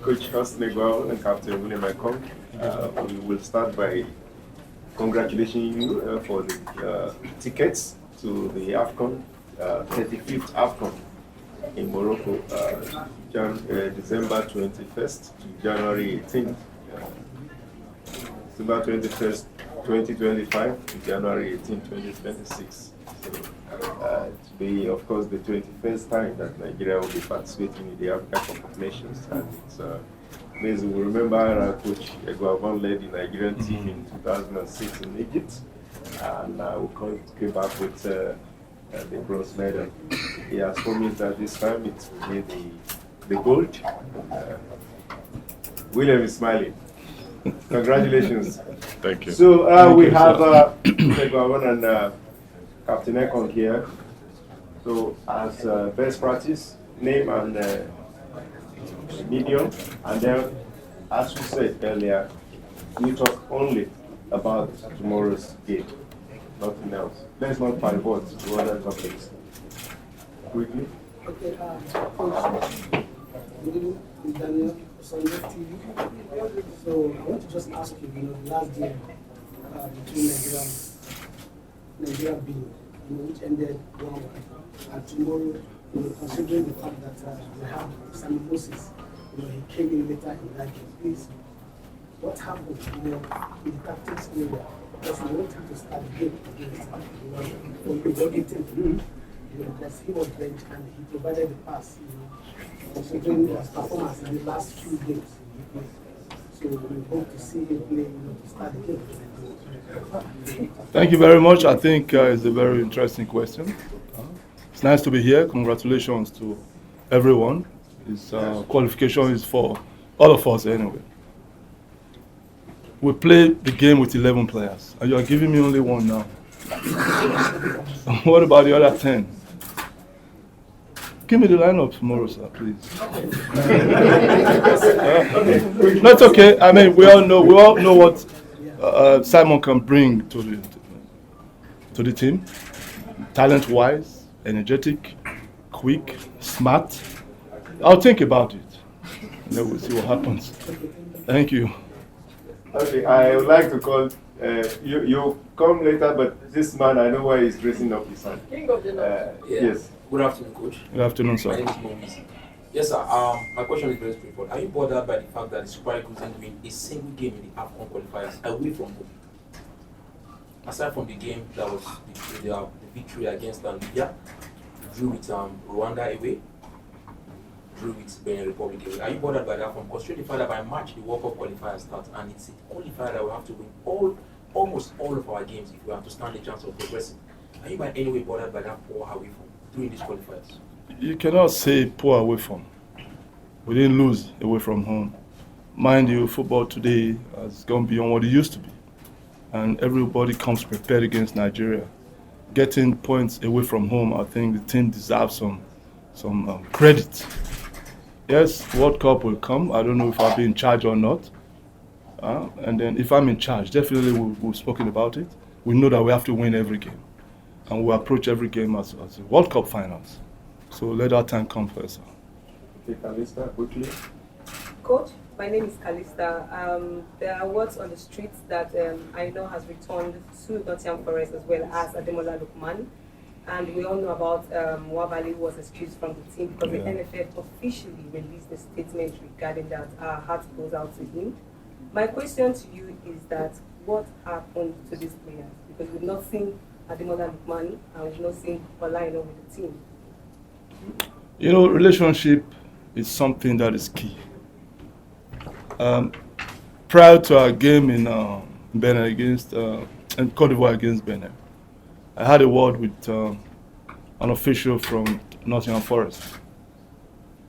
Coach Eguavoen and Captain William Ekong, we will start by congratulating you for the tickets to the AFCON, 35th AFCON in Morocco, December 21st to January 18th. December 21st, 2025 to January 18th, 2026. So, to be, of course, the 21st time that Nigeria will be participating in the African Cup of Nations, and it's amazing. We remember Coach Eguavoen led the Nigerian team in 2006 in Egypt, and we came back with the bronze medal. He has promised that this time it will be the gold. William is smiling. Congratulations. Thank you. So we have Eguavoen and Captain Ekong here. So as best practice, name and medium, and then as we said earlier, we talk only about tomorrow's game, nothing else. Let's not pivot to other topics. Quickly. Okay, good evening, Daniel, Sunday TV. So I want to just ask you, the last game between Nigeria being, which ended 1-1, and tomorrow, considering the fact that we have Sammy Moses, he came in later in that game. Please, what happened, in the tactics area? Because we want him to start the game against because he was benched and he provided the pass, considering his performance in the last few games. So we hope to see him play, to start the game. Thank you very much. I think it's a very interesting question. It's nice to be here. Congratulations to everyone. This qualification is for all of us anyway. We played the game with 11 players, and you are giving me only one now. What about the other 10? Give me the lineup tomorrow, sir, please. That's okay. I mean, we all know what Simon can bring to the team. Talent-wise, energetic, quick, smart. I'll think about it, and then we'll see what happens. Thank you. Okay, I would like to call you come later, but this man, I know why he's raising up his hand. King of the North. Yes. Good afternoon, Coach. Good afternoon, sir. My name is Momis. Yes, sir. My question is very straightforward. Are you bothered by the fact that the Super Eagles didn't win a single game in the AFCON qualifiers away from home? Aside from the game that was the victory against Libya, drew with Rwanda away, drew with Benin Republic away. Are you bothered by that? Considering the fact that by March the World Cup qualifiers start, and it's a qualifier that we have to win almost all of our games if we have to stand a chance of progressing. Are you by any way bothered by that poor away from during these qualifiers? You cannot say poor away from. We didn't lose away from home. Mind you, football today has gone beyond what it used to be. And everybody comes prepared against Nigeria. Getting points away from home, I think the team deserves some credit. Yes, World Cup will come. I don't know if I'll be in charge or not. And then if I'm in charge, definitely we've spoken about it. We know that we have to win every game. And we approach every game as a World Cup finals. So let our time come first. Okay, Kalista, quickly. Coach, my name is Kalista. There are words on the streets that I know has returned to Nottingham Forest as well as Ademola Lookman. And we all know about Wabali was excused from the team because the NFF officially released a statement regarding that. Our heart goes out to him. My question to you is that what happened to these players? Because we've not seen Ademola Lookman and we've not seen Olaino with the team. Relationship is something that is key. Prior to our game in Benin against in Cote d'Ivoire against Benin, I had a word with an official from Nottingham Forest,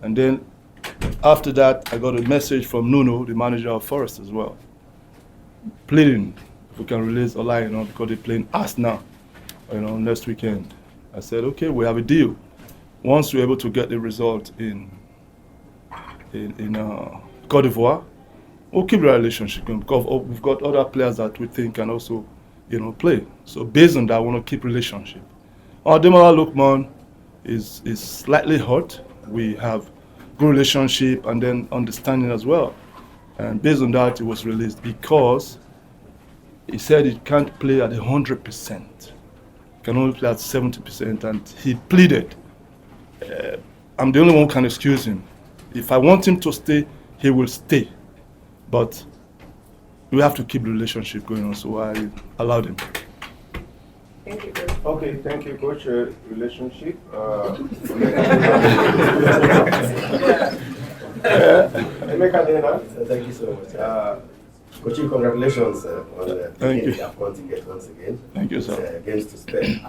and then after that, I got a message from Nuno, the manager of Forest as well, pleading if we can release Olaino because they're playing us now, next weekend. I said, okay, we have a deal. Once we're able to get the result in Cote d'Ivoire, we'll keep the relationship going because we've got other players that we think can also, play. So based on that, I want to keep relationship. Ademola Lookman is slightly hurt. We have good relationship and then understanding as well. And based on that, he was released because he said he can't play at 100%. He can only play at 70%, and he pleaded. I'm the only one who can excuse him. If I want him to stay, he will stay. But we have to keep the relationship going on, so I allowed him. Thank you, Coach. Okay, thank you, Coach. Relationship. Thank you so much. Coach, congratulations on taking the AFCON ticket once again. Thank you, sir. Against Spain.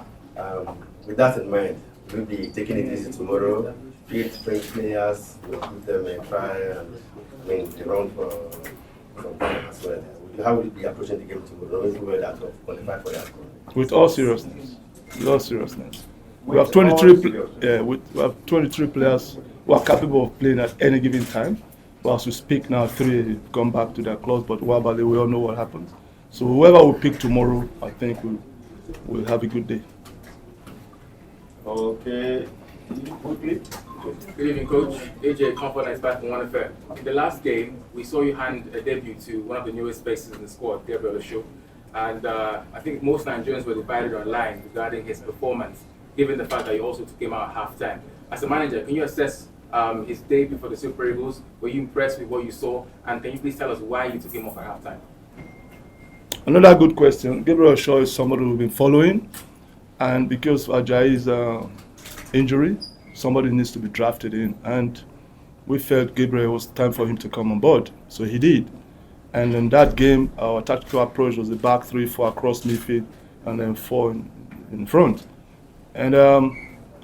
With that in mind, we'll be taking it easy tomorrow. Field French players, we'll put them and try and the run from them as well. How will you be approaching the game tomorrow? Knowing we that of qualify for the AFCON? With all seriousness. With all seriousness. We have 23. We have 23 players who are capable of playing at any given time. But as we speak now, 3 have gone back to their clubs, but Wabale, we all know what happens. So whoever we pick tomorrow, I think we'll have a good day. Okay. Good evening, Coach. AJ, Comfort 95.1 FM. In the last game, we saw you hand a debut to one of the newest faces in the squad, Gabriel Osho. And I think most Nigerians were divided online regarding his performance, given the fact that you also took him out at halftime. As a manager, can you assess his debut for the Super Eagles? Were you impressed with what you saw? And can you please tell us why you took him off at halftime? Another good question. Gabriel Shaw is somebody we've been following, and because of Ajayi's injury, somebody needs to be drafted in, and we felt Gabriel was time for him to come on board, so he did. And in that game, our tactical approach was the back 3, 4 across midfield, and then 4 in front. And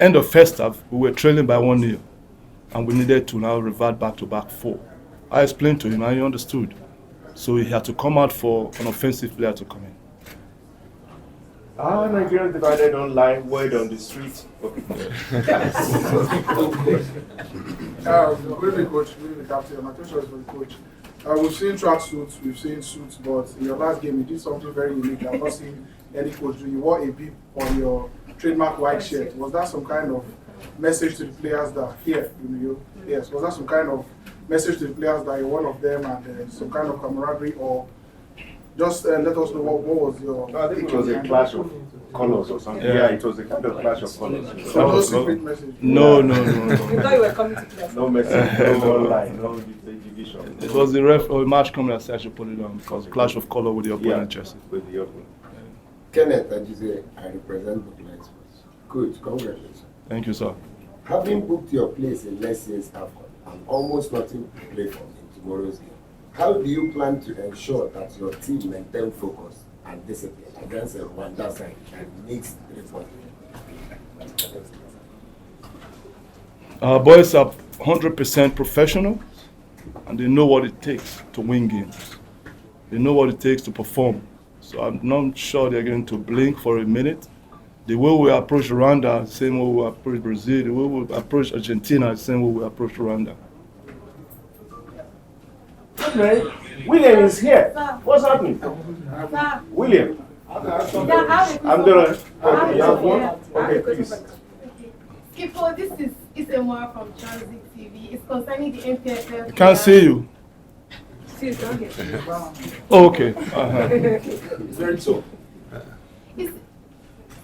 end of first half, we were trailing by 1-0, and we needed to now revert back to back 4. I explained to him, and he understood. So he had to come out for an offensive player to come in. Nigerians divided online, word on the street. Okay. Good evening, Coach. Good evening, Captain. My question is for the coach. We've seen track suits, we've seen suits, but in your last game, you did something very unique. I've not seen any coach do. You wore a beep on your trademark white shirt. Was that some kind of message to the players that here, yes, was that some kind of message to the players that you're one of them and some kind of camaraderie, or just let us know what was your... I think it was a clash of colors or something. Yeah, it was a kind of clash of colors. So no secret message? No. We thought you were coming to class. No message, no online, no division. It was the ref or the match coming that said I should put it on because clash of color with the opponent Chelsea. With the opponent. Kenneth Ajize, I represent Bookline Sports. Good, congratulations. Thank you, sir. Having booked your place in next year's AFCON and almost nothing to play for in tomorrow's game, how do you plan to ensure that your team maintain focus and discipline against a Rwanda side and needs 3 points? Our boys are 100% professional, and they know what it takes to win games. They know what it takes to perform. So I'm not sure they're going to blink for a minute. The way we approach Rwanda, the same way we approach Brazil, the way we approach Argentina, the same way we approach Rwanda. Okay. William is here. What's happening? William. I'm gonna. Okay, you have one? Okay, please. Skipper, this is Isemwa from Transit TV. It's concerning the MPFL. I can't see you. She's down here. Oh, okay. It's very tall.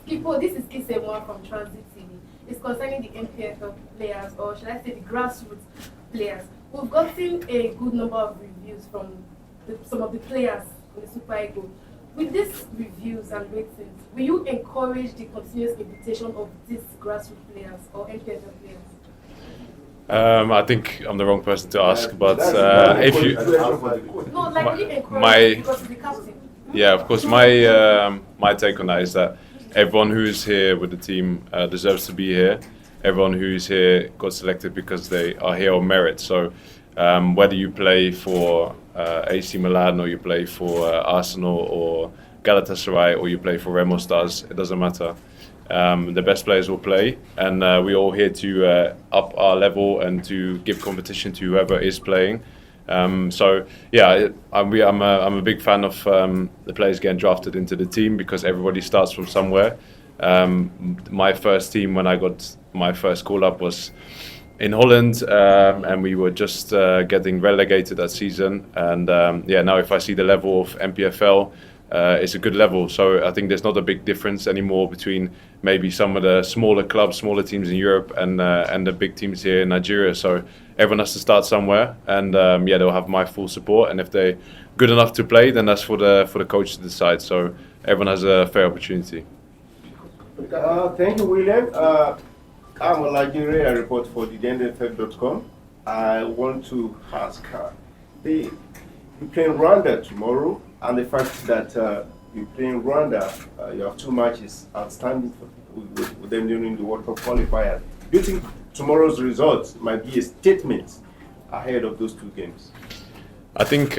Skipper, this is Isemwa from Transit TV. It's concerning the MPFL players, or should I say the grassroots players. We've gotten a good number of reviews from some of the players in the Super Eagles. With these reviews and ratings, will you encourage the continuous invitation of these grassroots players or MPFL players? I think I'm the wrong person to ask, but if you... No, like will you encourage because he's the captain? Yeah, of course. My take on that is that everyone who's here with the team deserves to be here. Everyone who's here got selected because they are here on merit. So whether you play for AC Milan or you play for Arsenal or Galatasaray or you play for Remo Stars, it doesn't matter. The best players will play, and we're all here to up our level and to give competition to whoever is playing. So yeah, I'm a big fan of the players getting drafted into the team because everybody starts from somewhere. My first team when I got my first call up was in Holland, and we were just getting relegated that season. And now if I see the level of MPFL, it's a good level. So I think there's not a big difference anymore between maybe some of the smaller clubs, smaller teams in Europe, and the big teams here in Nigeria. So everyone has to start somewhere, and they'll have my full support. And if they're good enough to play, then that's for the coach to decide. So everyone has a fair opportunity. Thank you, William. I'm a Nigeria report for the I want to ask you play in Rwanda tomorrow, and the fact that you play in Rwanda, you have 2 matches outstanding with them during the World Cup qualifier. Do you think tomorrow's results might be a statement ahead of those 2 games? I think,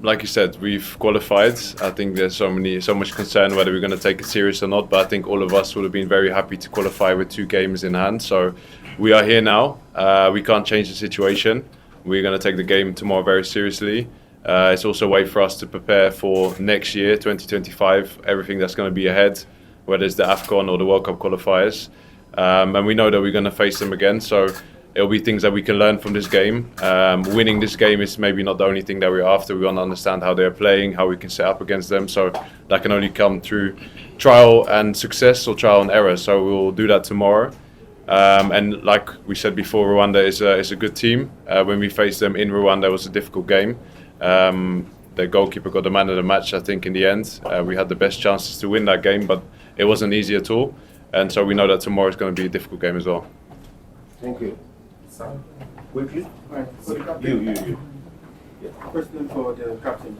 like you said, we've qualified. I think there's so much concern whether we're going to take it serious or not. But I think all of us would have been very happy to qualify with 2 games in hand. So we are here now. We can't change the situation. We're going to take the game tomorrow very seriously. It's also a way for us to prepare for next year, 2025, everything that's going to be ahead, whether it's the AFCON or the World Cup qualifiers. And we know that we're going to face them again. So it'll be things that we can learn from this game. Winning this game is maybe not the only thing that we're after. We want to understand how they're playing, how we can set up against them. So that can only come through trial and success or trial and error. So we'll do that tomorrow. And like we said before, Rwanda is a good team. When we faced them in Rwanda, it was a difficult game. The goalkeeper got the man of the match, I think, in the end. We had the best chances to win that game, but it wasn't easy at all. And so we know that tomorrow is going to be a difficult game as well. Thank you. Quickly? Right. For the captain. You. Yeah. Question for the captain.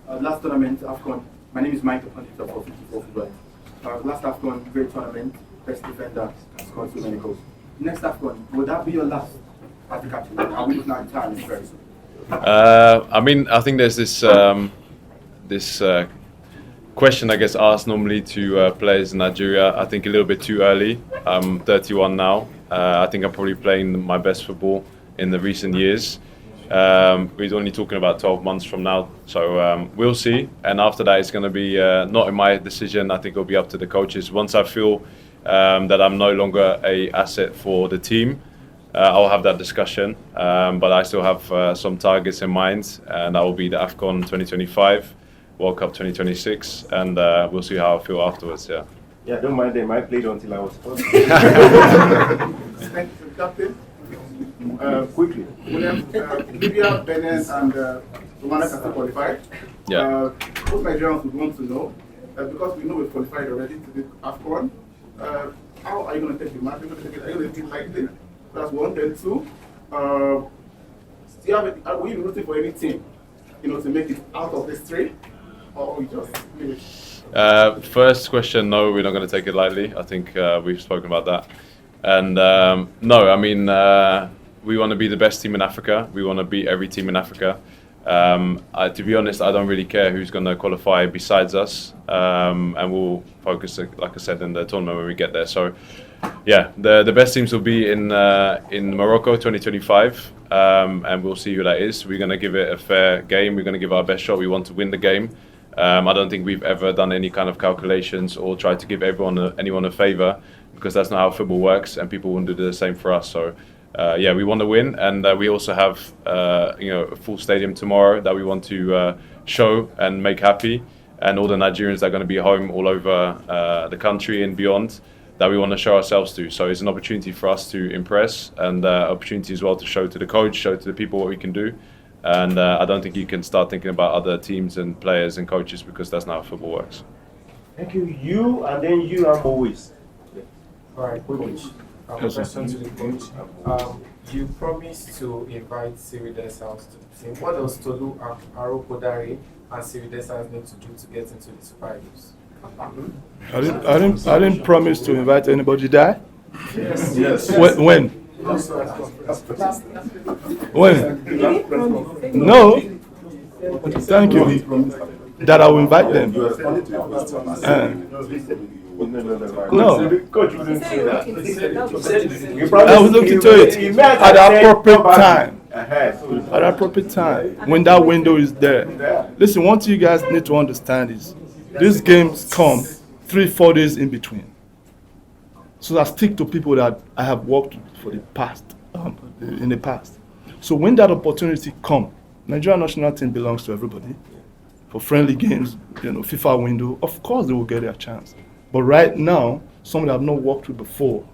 Last tournament, AFCON. My name is Michael Pandita for 54 Football. Last AFCON, great tournament, best defender, scored 2 many goals. Next AFCON, would that be your last as the captain? Are we looking at time very soon? I think there's this question that gets asked normally to players in Nigeria. I think a little bit too early. I'm 31 now. I think I'm probably playing my best football in the recent years. We're only talking about 12 months from now, so we'll see. And after that, it's going to be not in my decision. I think it'll be up to the coaches. Once I feel that I'm no longer an asset for the team, I'll have that discussion. But I still have some targets in mind, and that will be the AFCON 2025, World Cup 2026, and we'll see how I feel afterwards. Yeah. Yeah, don't mind them. I played until I was 40. Thank you, Captain. Quickly. William, Libya, Benin, and Rwanda can still qualify. Yeah. Most Nigerians would want to know, because we know we've qualified already to the AFCON, how are you going to take the match? Are you going to take it lightly? That's 1. Then 2, are you rooting for any team, to make it out of this 3, or we just leave it? First question, no, we're not going to take it lightly. I think we've spoken about that. And no, I mean, we want to be the best team in Africa. We want to beat every team in Africa. To be honest, I don't really care who's going to qualify besides us. And we'll focus, like I said, in the tournament when we get there. So, yeah, the best teams will be in Morocco 2025. And we'll see who that is. We're going to give it a fair game. We're going to give our best shot. We want to win the game. I don't think we've ever done any kind of calculations or tried to give anyone a favour, because that's not how football works, and people won't do the same for us. So, we want to win, and we also have a full stadium tomorrow that we want to show and make happy, and all the Nigerians that are going to be home all over the country and beyond, that we want to show ourselves to. So it's an opportunity for us to impress, and opportunity as well to show to the coach, show to the people what we can do. And I don't think you can start thinking about other teams and players and coaches, because that's not how football works. Thank you. You, and then you, and always. All right, coach. Question to the coach. You promised to invite Sirides House to the team. What does Tolu Arokodare and Sirides need to do to get into the Super Eagles? I didn't promise to invite anybody there. Yes. When? When? No. Thank you. That I will invite them. No. Coach, you didn't say that. I will look into it at the appropriate time. Ahead. at the appropriate time, when that window is there. Listen, one thing you guys need to understand is these games come 3-4 days in between. So I stick to people that I have worked with for the past, in the past. So when that opportunity comes, Nigeria national team belongs to everybody. For friendly games, FIFA window, of course they will get their chance. But right now, someone I've not worked with before,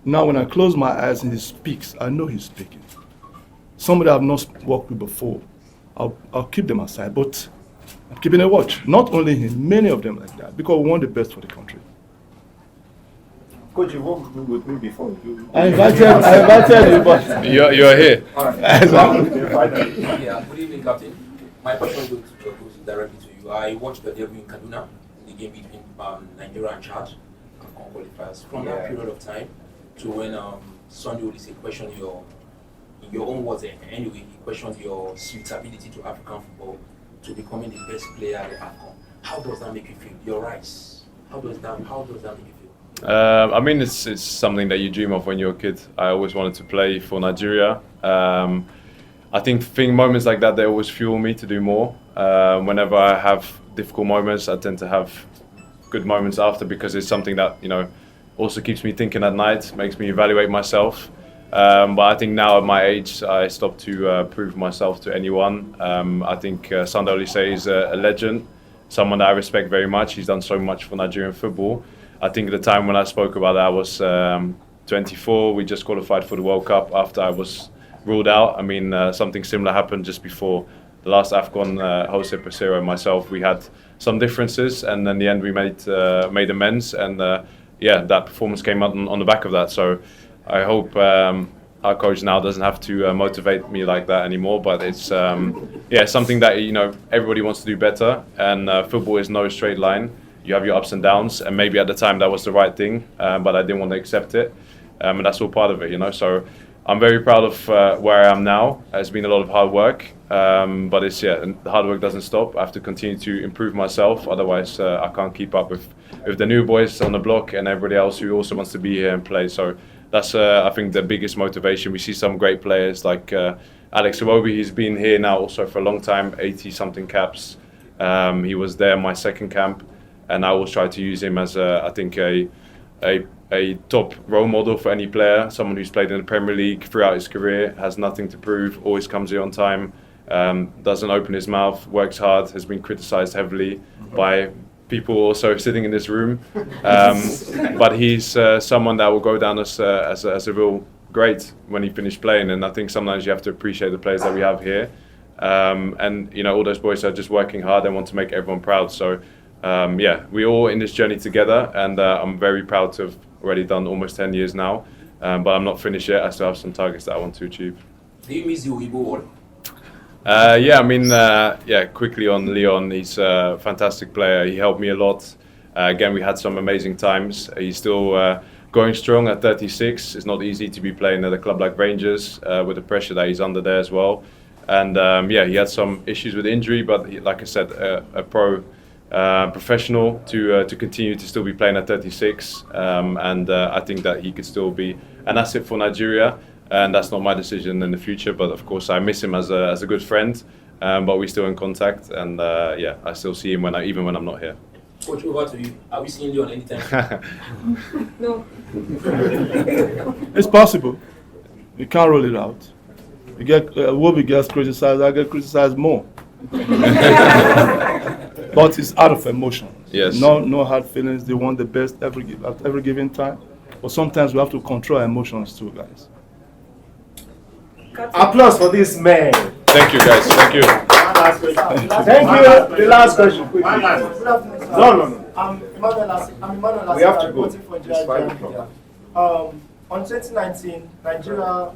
now when I close my eyes and he speaks, I know he's speaking. Somebody I've not worked with before, I'll keep them aside, but I'm keeping a watch. Not only him, many of them like that, because we want the best for the country. Coach, you worked with me before. I invited you, but You're here. Yeah, good evening, Captain. My question goes directly to you. I watched the debut in Kaduna, the game between Nigeria and Chad, AFCON qualifiers. From that period of time to when Sunday Olise questioned in your own words anyway, he questioned your suitability to African football, to becoming the best player at the AFCON. How does that make you feel? Your rise. How does that make you feel? I mean, it's something that you dream of when you're a kid. I always wanted to play for Nigeria. I think moments like that, they always fuel me to do more. Whenever I have difficult moments, I tend to have good moments after, because it's something that, also keeps me thinking at night, makes me evaluate myself. But I think now at my age, I stopped to prove myself to anyone. I think Sunday Olise is a legend, someone that I respect very much. He's done so much for Nigerian football. I think at the time when I spoke about that, I was 24. We just qualified for the World Cup after I was ruled out. I mean, something similar happened just before the last AFCON. Jose Pesero and myself, we had some differences, and in the end we made amends, and that performance came out on the back of that. So I hope our coach now doesn't have to motivate me like that anymore. But it's something that everybody wants to do better, and football is no straight line. You have your ups and downs, and maybe at the time that was the right thing, but I didn't want to accept it, and that's all part of it, So I'm very proud of where I am now. It's been a lot of hard work, but the hard work doesn't stop. I have to continue to improve myself, otherwise I can't keep up with the new boys on the block and everybody else who also wants to be here and play. So that's I think the biggest motivation. We see some great players like Alex Iwobi. He's been here now also for a long time, 80-something caps. He was there my second camp, and I always try to use him as a top role model for any player, someone who's played in the Premier League throughout his career, has nothing to prove, always comes here on time, doesn't open his mouth, works hard, has been criticised heavily by people also sitting in this room. But he's someone that will go down as a real great when he finished playing, and I think sometimes you have to appreciate the players that we have here. And all those boys are just working hard and want to make everyone proud. So we're all in this journey together, and I'm very proud to have already done almost 10 years now, but I'm not finished yet. I still have some targets that I want to achieve. Do you miss the Eguavoen? Quickly on Leon, he's a fantastic player. He helped me a lot. Again, we had some amazing times. He's still going strong at 36. It's not easy to be playing at a club like Rangers with the pressure that he's under there as well. And he had some issues with injury, but like I said, a professional to continue to still be playing at 36, and I think that he could still be an asset for Nigeria, and that's not my decision in the future, but of course I miss him as a good friend, but we're still in contact, and I still see him even when I'm not here. Coach, over to you. Are we seeing Leon anytime? No. It's possible. You can't rule it out. You gets criticized, I get criticized more. But it's out of emotion. Yes. No hard feelings. They want the best at every given time. But sometimes we have to control our emotions too, guys. Applause for this man. Thank you, guys. Thank you. Thank you. The last question. No. I'm Emmanuel. We have to go. For It's 5 o'clock. On 2019, Nigeria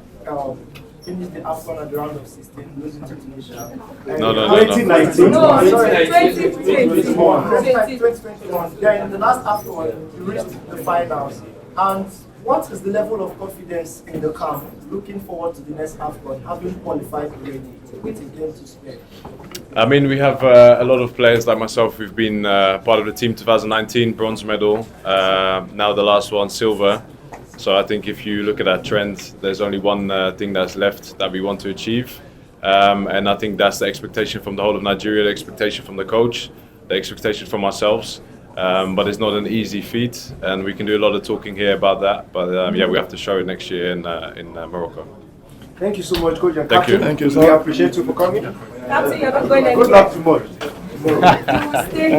finished the AFCON at the round of 16, losing to Tunisia. No. 2019. No, sorry, 2021. 2021. Then in the last AFCON, we reached the finals. And what is the level of confidence in the camp looking forward to the next AFCON, having qualified already with a game to spare? I mean, we have a lot of players like myself who've been part of the team 2019, bronze medal, now the last one, silver. So I think if you look at that trend, there's only one thing that's left that we want to achieve. And I think that's the expectation from the whole of Nigeria, the expectation from the coach, the expectation from ourselves. But it's not an easy feat, and we can do a lot of talking here about that. But yeah, we have to show it next year in Morocco. Thank you so much, Coach and Thank Captain. you. Thank you, We sir. appreciate you for coming. Captain, you're not going anywhere. Good luck tomorrow. You will stay